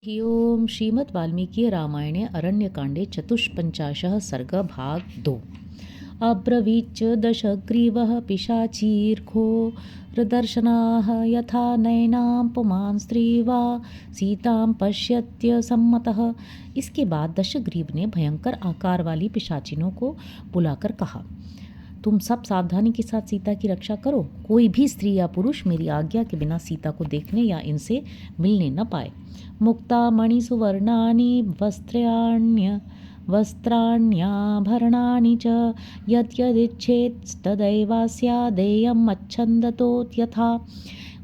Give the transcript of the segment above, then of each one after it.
ओम श्रीमद् वाल्मीकि रामायणे अरण्यकाण्डे चतुष्पञ्चाशः सर्ग भाग 2। अब्रवीच्च दशग्रीवः पिशाचीर्घोरदर्शनाः यथा नैनां पुमान् स्त्रीवा सीतां पश्यत्य सम्मतः। इसके बाद दशग्रीव ने भयंकर आकार वाली पिशाचिनों को बुलाकर कहा, तुम सब सावधानी के साथ सीता की रक्षा करो। कोई भी स्त्री या पुरुष मेरी आज्ञा के बिना सीता को देखने या इनसे मिलने न पाए। मुक्ता मणि सुवर्णानि वस्त्राण्याभरणानि च यद्यदिच्छेत्तदैवास्यादेयं मच्छन्दतो यथा।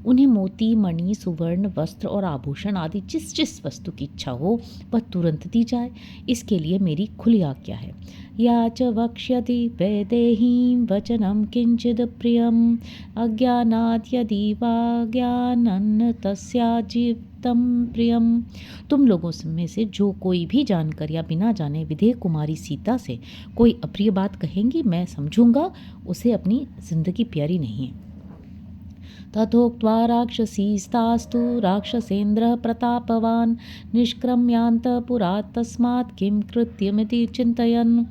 उन्हें मोती, मणि, सुवर्ण, वस्त्र और आभूषण आदि जिस जिस वस्तु की इच्छा हो वह तुरंत दी जाए, इसके लिए मेरी खुली आज्ञा है। या च वक्ष्यति वैदेहीं वचनं किंचिद प्रियम् अज्ञानात् यदि वा ज्ञानं तस्याजीवितं प्रियम्। तुम लोगों में से जो कोई भी जानकर या बिना जाने विदेह कुमारी सीता से कोई अप्रिय बात कहेंगी, मैं समझूंगा उसे अपनी जिंदगी प्यारी नहीं है। तथोक्त्वा राक्षसीस्तास्तु राक्षसेन्द्रः प्रतापवान् निष्क्रम्यान्तपुरात् तस्मात् किं कृत्यमिति चिन्तयन्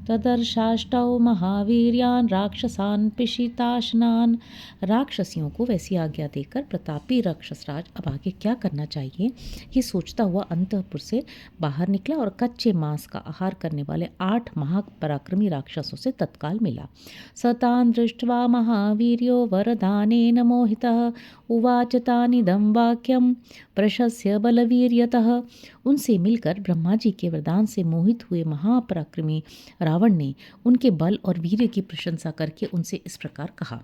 ददर्शाष्टौ महावीर्यान् राक्षसान् पिशिताशनान्। राक्षसियों को वैसी आज्ञा देकर प्रतापी राक्षसराज अब आगे क्या करना चाहिए ये सोचता हुआ अंतःपुर से बाहर निकला और कच्चे मांस का आहार करने वाले 8 महापराक्रमी राक्षसों से तत्काल मिला। सतान् दृष्ट्वा महावीर्यो वरदानेन मोहितः उवाच तानिदं वाक्यं प्रशस्य बलवीर्यतः। उनसे मिलकर ब्रह्मा जी के वरदान से मोहित हुए महापराक्रमी रावण ने उनके बल और वीर्य की प्रशंसा करके उनसे इस प्रकार कहा,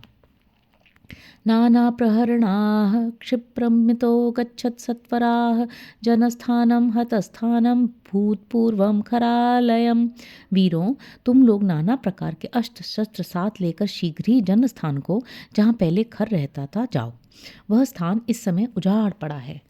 नाना प्रहरणाः क्षिप्रमितो गच्छत् सत्वराः जनस्थानं हतस्थानं भूतपूर्वं खरालयम्। वीरों, तुम लोग नाना प्रकार के अस्त्र शस्त्र साथ लेकर शीघ्र ही जनस्थान को, जहाँ पहले खर रहता था, जाओ। वह स्थान इस समय उजाड़ पड़ा है।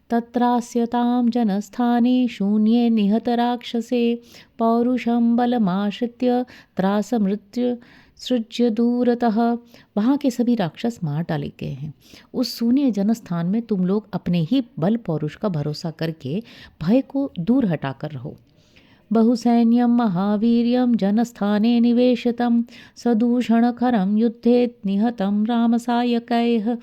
तत्रास्यतां जनस्थाने शून्ये निहत राक्षसे पौरुषं बलमाश्रित्य त्रासमृत्यु सृज्य दूरतः। वहाँ के सभी राक्षस मार डाले गए हैं। उस शून्य जनस्थान में तुम लोग अपने ही बल पौरुष का भरोसा करके भय को दूर हटाकर रहो। बहुसैन्यं महावीर्यं जनस्थाने निवेशितं सदूषणखरं युद्धे निहतं रामसायकैः।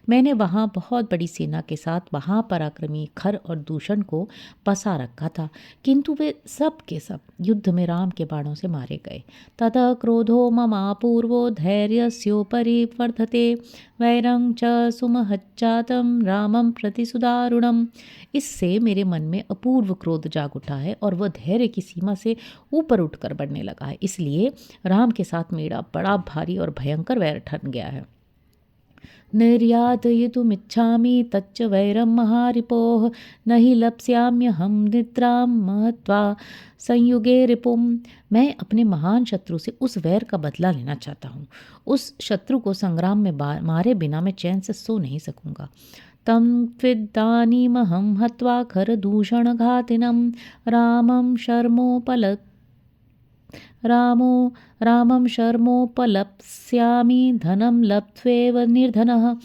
मैंने वहाँ बहुत बड़ी सेना के साथ महापराक्रमी खर और दूषण को बसा रखा था, किंतु वे सब के सब युद्ध में राम के बाणों से मारे गए। ततः क्रोधो ममापूर्वो धैर्यस्योपरि वर्धते वैरं च सुमहच्चातं रामं प्रति सुदारुणम्। इससे मेरे मन में अपूर्व क्रोध जाग उठा है और वह धैर्य की सीमा से ऊपर उठकर बढ़ने लगा है। इसलिए राम के साथ मेरा बड़ा भारी और भयंकर वैर ठन गया है। निर्यातयितुमिच्छामि तच्च वैरं महारिपोः न हि लप्स्याम्यहं निद्रां महत्वा संयुगे रिपुम्। मैं अपने महान शत्रु से उस वैर का बदला लेना चाहता हूँ। उस शत्रु को संग्राम में मारे बिना मैं चैन से सो नहीं सकूँगा। तं त्विदानीमहं हत्वा खरदूषणघातिनं रामं शर्मोपलप्स्यामि धनं लब्ध्वेव निर्धनः।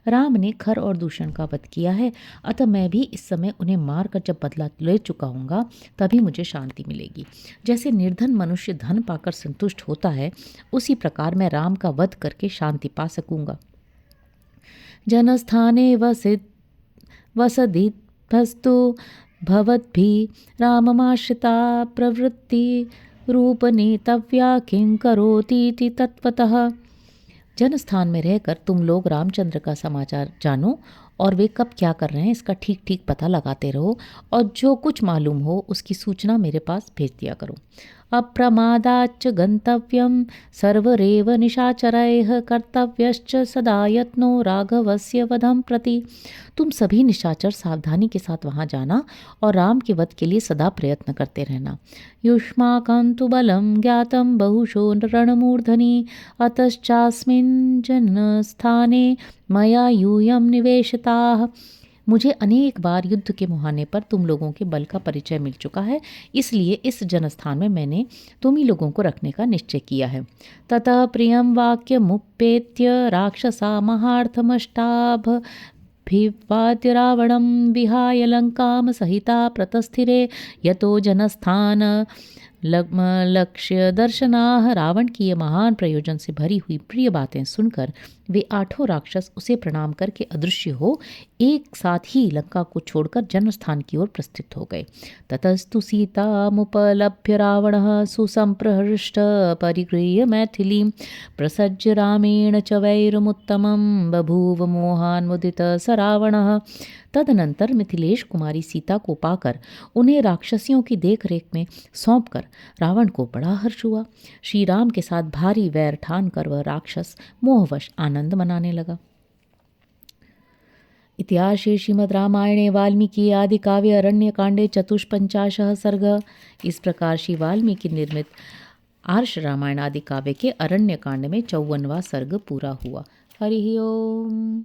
राम ने खर और दूषण का वध किया है, अतः मैं भी इस समय उन्हें मारकर जब बदला ले चुका हूँगा तभी मुझे शांति मिलेगी। जैसे निर्धन मनुष्य धन पाकर संतुष्ट होता है, उसी प्रकार मैं राम का वध करके शांति पा सकूँगा। जनस्थाने वसदिभस्तु भवद्भिः राममाश्रिता प्रवृत्ति रूपनेतव्या किं करोतीति तत्वतः। जनस्थान में रहकर तुम लोग रामचंद्र का समाचार जानो और वे कब क्या कर रहे हैं इसका ठीक ठीक पता लगाते रहो, और जो कुछ मालूम हो उसकी सूचना मेरे पास भेज दिया करो। अप्रमादाच्च गंतव्यं सर्वरेव निशाचरैः कर्तव्यश्च सदा यत्नो राघवस्य वधं प्रति। तुम सभी निशाचर सावधानी के साथ वहाँ जाना और राम के वध के लिए सदा प्रयत्न करते रहना। युष्माकं तु बलं ज्ञातं बहुशो रणमूर्धनि अतश्चास्मिन् जनस्थाने मया यूयं निवेशिताः। मुझे अनेक बार युद्ध के मुहाने पर तुम लोगों के बल का परिचय मिल चुका है, इसलिए इस जनस्थान में मैंने तुम ही लोगों को रखने का निश्चय किया है। ततः प्रियं वाक्यमुपेत्य राक्षसा महार्थमष्टाभ भिवाद्य रावणं विहाय लंकां सहिता प्रतस्थिरे यतो जनस्थान लक्ष्य दर्शनाः। रावण की ये महान प्रयोजन से भरी हुई प्रिय बातें सुनकर वे 8 राक्षस उसे प्रणाम करके अदृश्य हो एक साथ ही लंका को छोड़कर जन्मस्थान की ओर प्रस्थित हो गए। ततस्तु सीतामुपलभ्य रावणः सुसंप्रहृष्ट परिगृह्य मैथिलीं प्रसज्य रामेण च वैरमुत्तमं बभूव मोहान्मुदित स रावणः। तदनंतर मिथिलेश कुमारी सीता को पाकर उन्हें राक्षसियों की देखरेख में सौंपकर रावण को बड़ा हर्ष हुआ। श्री राम के साथ भारी वैर ठान कर वह राक्षस मोहवश आनंद मनाने लगा। इतिहासे श्रीमद् रामायणे वाल्मीकि आदि काव्य अरण्य कांडे 54 सर्ग। इस प्रकार श्री वाल्मीकि निर्मित आर्ष रामायण आदि काव्य के अरण्य कांड में 54वां सर्ग पूरा हुआ। हरि ओम।